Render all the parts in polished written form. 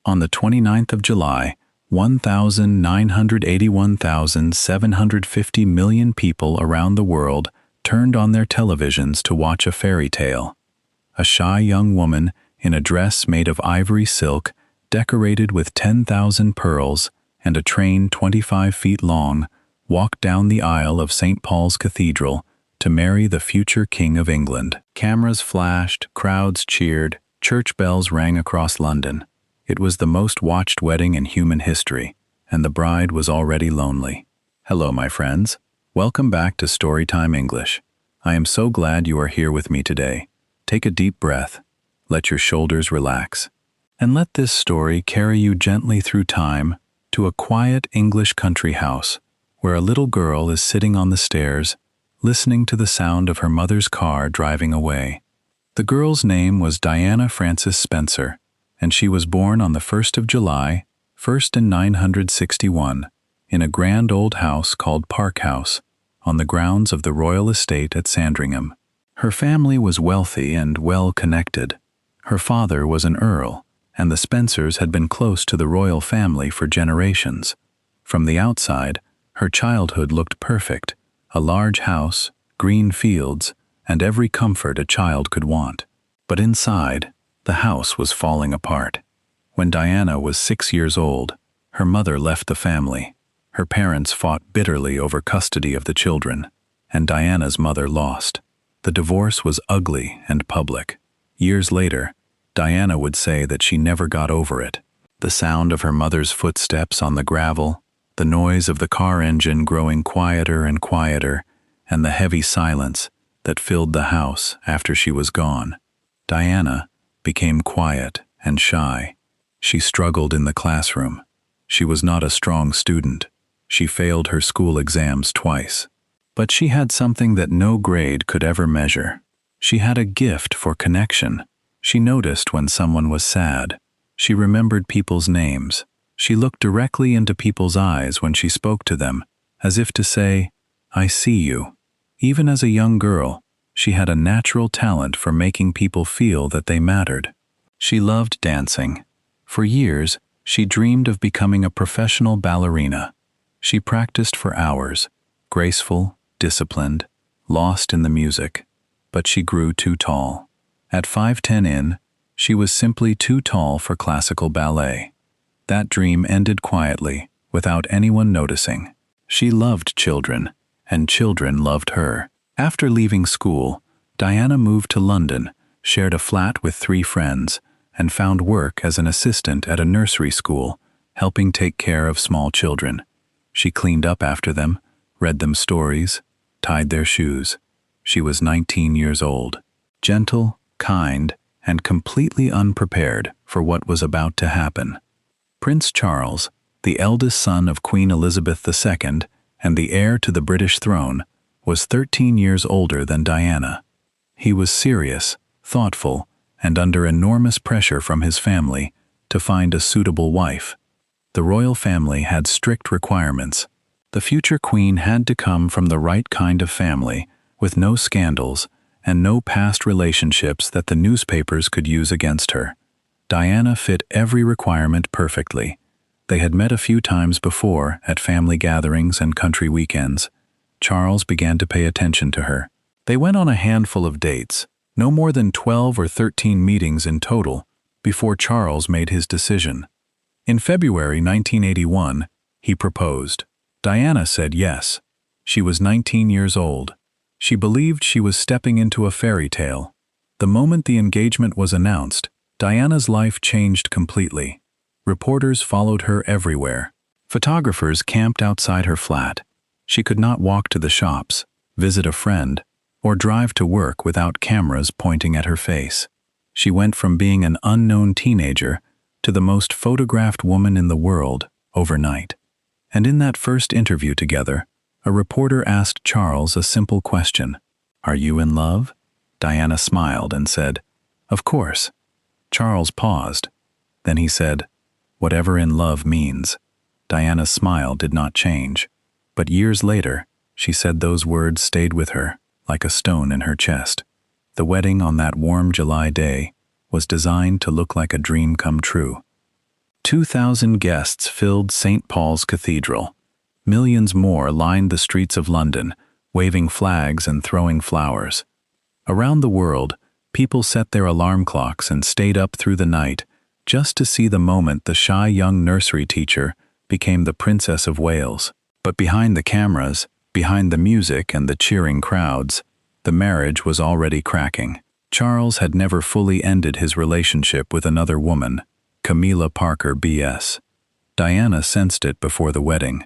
On the 29th of July, 1,981,750 million people around the world turned on their televisions to watch a fairy tale. A shy young woman in a dress made of ivory silk, decorated with 10,000 pearls, and a train 25 feet long, walked down the aisle of St. Paul's Cathedral to marry the future King of England. Cameras flashed, crowds cheered, church bells rang across London. It was the most watched wedding in human history, and the bride was already lonely. Hello, my friends. Welcome back to Storytime English. I am so glad you are here with me today. Take a deep breath, let your shoulders relax, and let this story carry you gently through time to a quiet English country house where a little girl is sitting on the stairs, listening to the sound of her mother's car driving away. The girl's name was Diana Frances Spencer, and she was born on the 1st of July, first in 961, in a grand old house called Park House, on the grounds of the royal estate at Sandringham. Her family was wealthy and well-connected. Her father was an earl, and the Spencers had been close to the royal family for generations. From the outside, her childhood looked perfect: a large house, green fields, and every comfort a child could want. But inside, the house was falling apart. When Diana was 6 years old, her mother left the family. Her parents fought bitterly over custody of the children, and Diana's mother lost. The divorce was ugly and public. Years later, Diana would say that she never got over it. The sound of her mother's footsteps on the gravel, the noise of the car engine growing quieter and quieter, and the heavy silence that filled the house after she was gone. Diana became quiet and shy. She struggled in the classroom. She was not a strong student. She failed her school exams twice. But she had something that no grade could ever measure. She had a gift for connection. She noticed when someone was sad. She remembered people's names. She looked directly into people's eyes when she spoke to them, as if to say, "I see you." Even as a young girl, she had a natural talent for making people feel that they mattered. She loved dancing. For years, she dreamed of becoming a professional ballerina. She practiced for hours, graceful, disciplined, lost in the music. But she grew too tall. At 5'10" she was simply too tall for classical ballet. That dream ended quietly, without anyone noticing. She loved children, and children loved her. After leaving school, Diana moved to London, shared a flat with 3 friends, and found work as an assistant at a nursery school, helping take care of small children. She cleaned up after them, read them stories, tied their shoes. She was 19 years old, gentle, kind, and completely unprepared for what was about to happen. Prince Charles, the eldest son of Queen Elizabeth II and the heir to the British throne, was 13 years older than Diana. He was serious, thoughtful, and under enormous pressure from his family to find a suitable wife. The royal family had strict requirements. The future queen had to come from the right kind of family, with no scandals and no past relationships that the newspapers could use against her. Diana fit every requirement perfectly. They had met a few times before at family gatherings and country weekends. Charles began to pay attention to her. They went on a handful of dates, no more than 12 or 13 meetings in total, before Charles made his decision. In February 1981, he proposed. Diana said yes. She was 19 years old. She believed she was stepping into a fairy tale. The moment the engagement was announced, Diana's life changed completely. Reporters followed her everywhere. Photographers camped outside her flat. She could not walk to the shops, visit a friend, or drive to work without cameras pointing at her face. She went from being an unknown teenager to the most photographed woman in the world overnight. And in that first interview together, a reporter asked Charles a simple question: "Are you in love?" Diana smiled and said, "Of course." Charles paused. Then he said, "Whatever in love means." Diana's smile did not change. But years later, she said those words stayed with her, like a stone in her chest. The wedding on that warm July day was designed to look like a dream come true. 2,000 guests filled St. Paul's Cathedral. Millions more lined the streets of London, waving flags and throwing flowers. Around the world, people set their alarm clocks and stayed up through the night just to see the moment the shy young nursery teacher became the Princess of Wales. But behind the cameras, behind the music and the cheering crowds, the marriage was already cracking. Charles had never fully ended his relationship with another woman, Camilla Parker B.S. Diana sensed it before the wedding.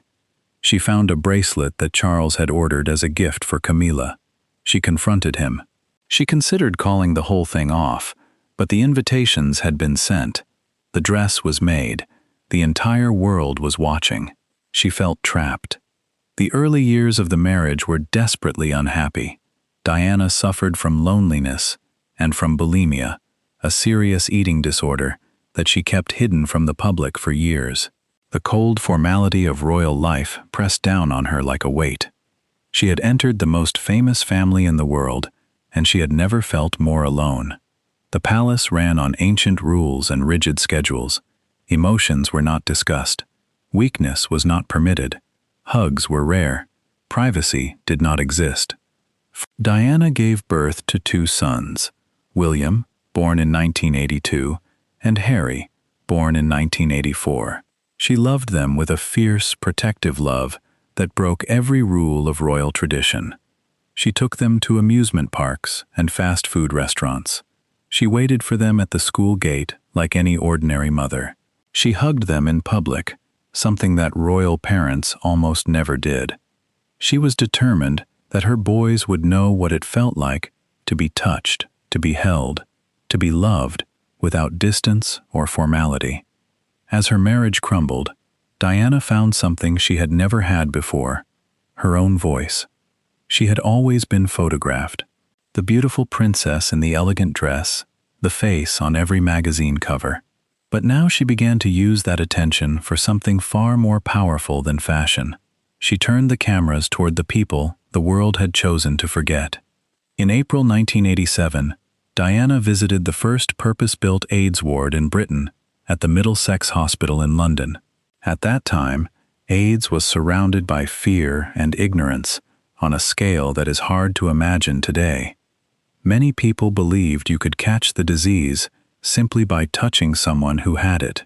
She found a bracelet that Charles had ordered as a gift for Camilla. She confronted him. She considered calling the whole thing off, but the invitations had been sent. The dress was made. The entire world was watching. She felt trapped. The early years of the marriage were desperately unhappy. Diana suffered from loneliness and from bulimia, a serious eating disorder that she kept hidden from the public for years. The cold formality of royal life pressed down on her like a weight. She had entered the most famous family in the world, and she had never felt more alone. The palace ran on ancient rules and rigid schedules. Emotions were not discussed. Weakness was not permitted. Hugs were rare. Privacy did not exist. Diana gave birth to 2 sons, William, born in 1982, and Harry, born in 1984. She loved them with a fierce, protective love that broke every rule of royal tradition. She took them to amusement parks and fast food restaurants. She waited for them at the school gate like any ordinary mother. She hugged them in public, something that royal parents almost never did. She was determined that her boys would know what it felt like to be touched, to be held, to be loved without distance or formality. As her marriage crumbled, Diana found something she had never had before, her own voice. She had always been photographed, the beautiful princess in the elegant dress, the face on every magazine cover. But now she began to use that attention for something far more powerful than fashion. She turned the cameras toward the people the world had chosen to forget. In April 1987, Diana visited the first purpose-built AIDS ward in Britain at the Middlesex Hospital in London. At that time, AIDS was surrounded by fear and ignorance on a scale that is hard to imagine today. Many people believed you could catch the disease simply by touching someone who had it.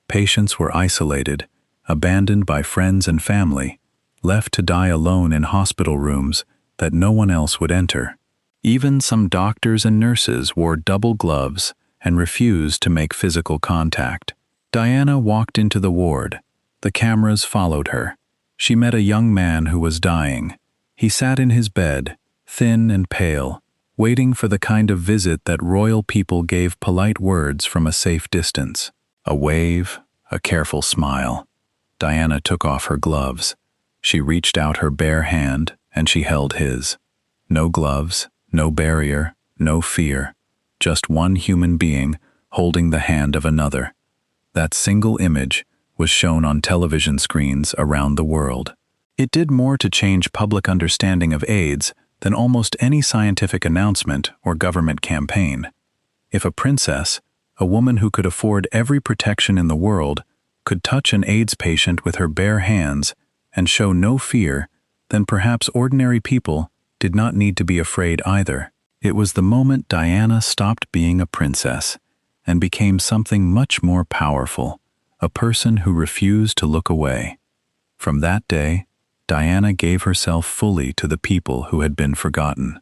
Patients were isolated, abandoned by friends and family, left to die alone in hospital rooms that no one else would enter. Even some doctors and nurses wore double gloves and refused to make physical contact. Diana walked into the ward. The cameras followed her. She met a young man who was dying. He sat in his bed, thin and pale, waiting for the kind of visit that royal people gave polite words from a safe distance. A wave, a careful smile. Diana took off her gloves. She reached out her bare hand and she held his. No gloves, no barrier, no fear. Just one human being holding the hand of another. That single image was shown on television screens around the world. It did more to change public understanding of AIDS than almost any scientific announcement or government campaign. If a princess, a woman who could afford every protection in the world, could touch an AIDS patient with her bare hands and show no fear, then perhaps ordinary people did not need to be afraid either. It was the moment Diana stopped being a princess and became something much more powerful, a person who refused to look away. From that day, Diana gave herself fully to the people who had been forgotten.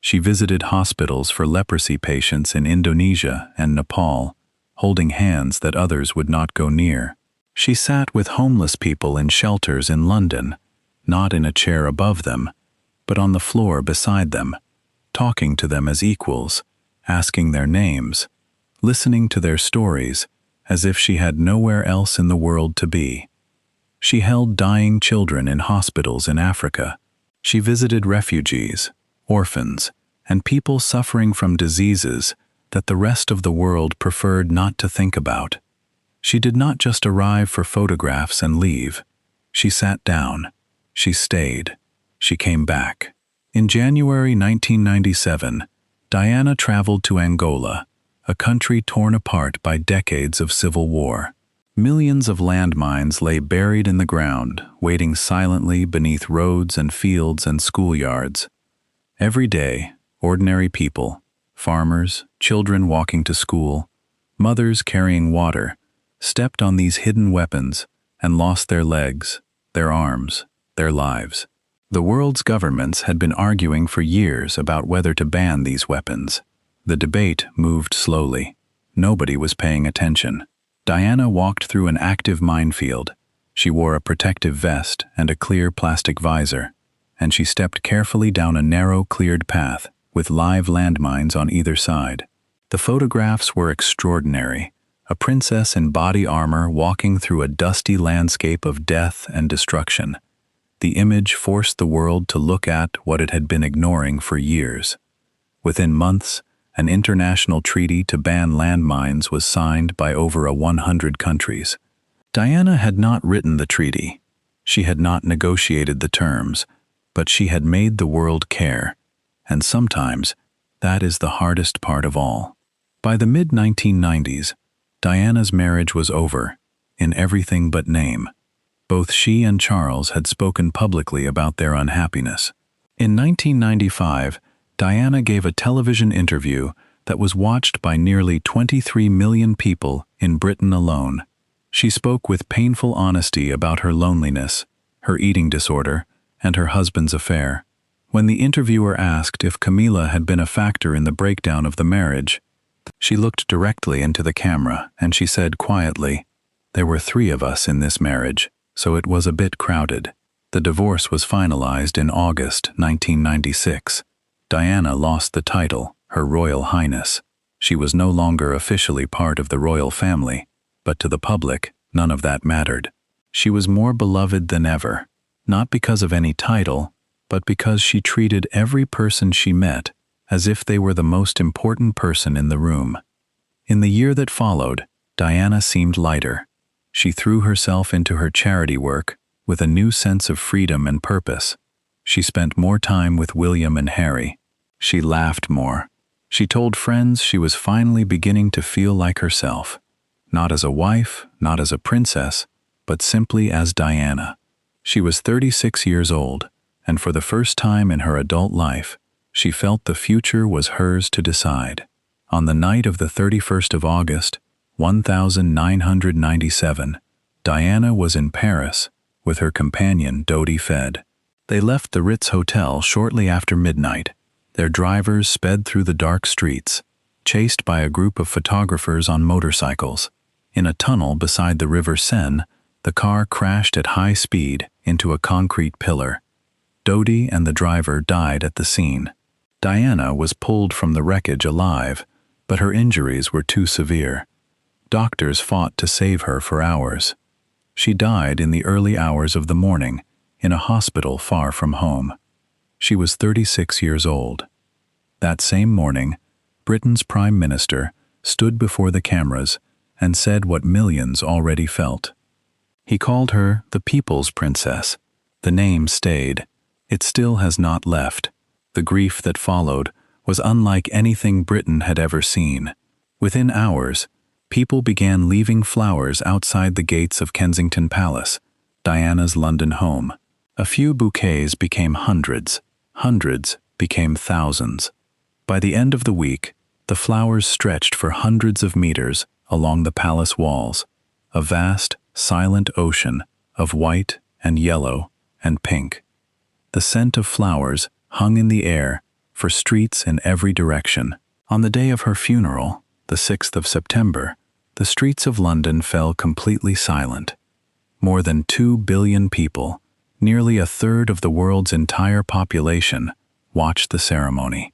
She visited hospitals for leprosy patients in Indonesia and Nepal, holding hands that others would not go near. She sat with homeless people in shelters in London, not in a chair above them, but on the floor beside them, talking to them as equals, asking their names, listening to their stories as if she had nowhere else in the world to be. She held dying children in hospitals in Africa. She visited refugees, orphans, and people suffering from diseases that the rest of the world preferred not to think about. She did not just arrive for photographs and leave. She sat down. She stayed. She came back. In January 1997, Diana traveled to Angola, a country torn apart by decades of civil war. Millions of landmines lay buried in the ground, waiting silently beneath roads and fields and schoolyards. Every day, ordinary people, farmers, children walking to school, mothers carrying water, stepped on these hidden weapons and lost their legs, their arms, their lives. The world's governments had been arguing for years about whether to ban these weapons. The debate moved slowly. Nobody was paying attention. Diana walked through an active minefield. She wore a protective vest and a clear plastic visor, and she stepped carefully down a narrow, cleared path with live landmines on either side. The photographs were extraordinary. A princess in body armor walking through a dusty landscape of death and destruction. The image forced the world to look at what it had been ignoring for years. Within months, an international treaty to ban landmines was signed by over 100 countries. Diana had not written the treaty. She had not negotiated the terms, but she had made the world care. And sometimes, that is the hardest part of all. By the mid-1990s, Diana's marriage was over, in everything but name. Both she and Charles had spoken publicly about their unhappiness. In 1995, Diana gave a television interview that was watched by nearly 23 million people in Britain alone. She spoke with painful honesty about her loneliness, her eating disorder, and her husband's affair. When the interviewer asked if Camila had been a factor in the breakdown of the marriage, she looked directly into the camera and she said quietly, "There were 3 of us in this marriage, so it was a bit crowded." The divorce was finalized in August 1996. Diana lost the title, Her Royal Highness. She was no longer officially part of the royal family, but to the public, none of that mattered. She was more beloved than ever, not because of any title, but because she treated every person she met as if they were the most important person in the room. In the year that followed, Diana seemed lighter. She threw herself into her charity work with a new sense of freedom and purpose. She spent more time with William and Harry. She laughed more. She told friends she was finally beginning to feel like herself, not as a wife, not as a princess, but simply as Diana. She was 36 years old, and for the first time in her adult life, she felt the future was hers to decide. On the night of the 31st of August, 1997, Diana was in Paris with her companion Dodi Fed. They left the Ritz Hotel shortly after midnight. Their drivers sped through the dark streets, chased by a group of photographers on motorcycles. In a tunnel beside the River Seine, the car crashed at high speed into a concrete pillar. Dodi and the driver died at the scene. Diana was pulled from the wreckage alive, but her injuries were too severe. Doctors fought to save her for hours. She died in the early hours of the morning, in a hospital far from home. She was 36 years old. That same morning, Britain's Prime Minister stood before the cameras and said what millions already felt. He called her the People's Princess. The name stayed. It still has not left. The grief that followed was unlike anything Britain had ever seen. Within hours, people began leaving flowers outside the gates of Kensington Palace, Diana's London home. A few bouquets became hundreds. Hundreds became thousands. By the end of the week, the flowers stretched for hundreds of meters along the palace walls, a vast, silent ocean of white and yellow and pink. The scent of flowers hung in the air for streets in every direction. On the day of her funeral, the 6th of September, the streets of London fell completely silent. More than 2 billion people, nearly a third of the world's entire population, watched the ceremony.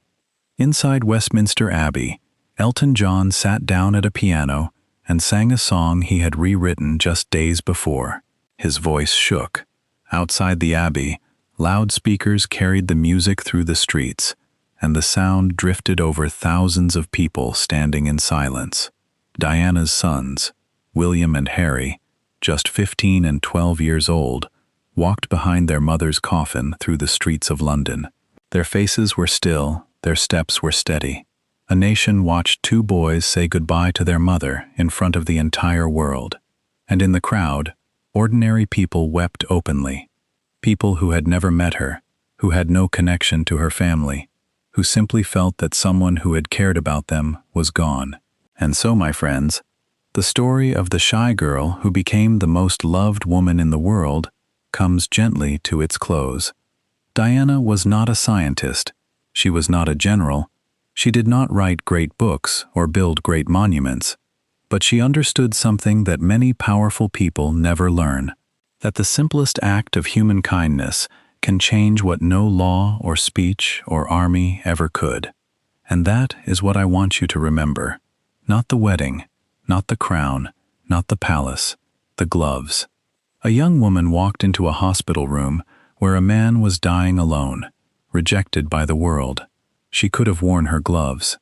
Inside Westminster Abbey, Elton John sat down at a piano and sang a song he had rewritten just days before. His voice shook. Outside the Abbey, loudspeakers carried the music through the streets, and the sound drifted over thousands of people standing in silence. Diana's sons, William and Harry, just 15 and 12 years old, walked behind their mother's coffin through the streets of London. Their faces were still, their steps were steady. A nation watched 2 boys say goodbye to their mother in front of the entire world. And in the crowd, ordinary people wept openly. People who had never met her, who had no connection to her family, who simply felt that someone who had cared about them was gone. And so, my friends, the story of the shy girl who became the most loved woman in the world comes gently to its close. Diana was not a scientist. She was not a general. She did not write great books or build great monuments. But she understood something that many powerful people never learn, that the simplest act of human kindness can change what no law or speech or army ever could. And that is what I want you to remember. Not the wedding, not the crown, not the palace, the gloves. A young woman walked into a hospital room where a man was dying alone, rejected by the world. She could have worn her gloves.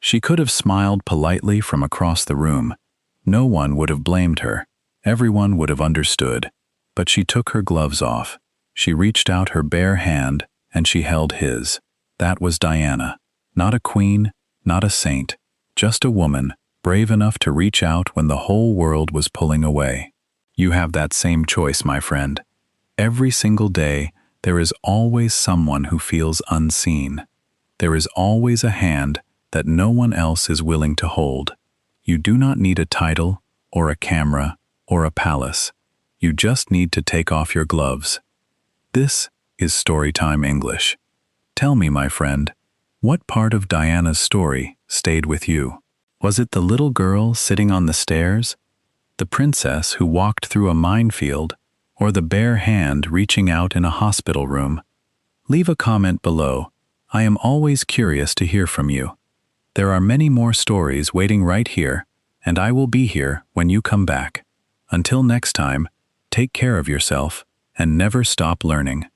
She could have smiled politely from across the room. No one would have blamed her. Everyone would have understood. But she took her gloves off. She reached out her bare hand, and she held his. That was Diana. Not a queen, not a saint, just a woman, brave enough to reach out when the whole world was pulling away. You have that same choice, my friend. Every single day, there is always someone who feels unseen. There is always a hand that no one else is willing to hold. You do not need a title, or a camera, or a palace. You just need to take off your gloves. This is Storytime English. Tell me, my friend, what part of Diana's story stayed with you? Was it the little girl sitting on the stairs, the princess who walked through a minefield, or the bare hand reaching out in a hospital room? Leave a comment below. I am always curious to hear from you. There are many more stories waiting right here, and I will be here when you come back. Until next time, take care of yourself and never stop learning.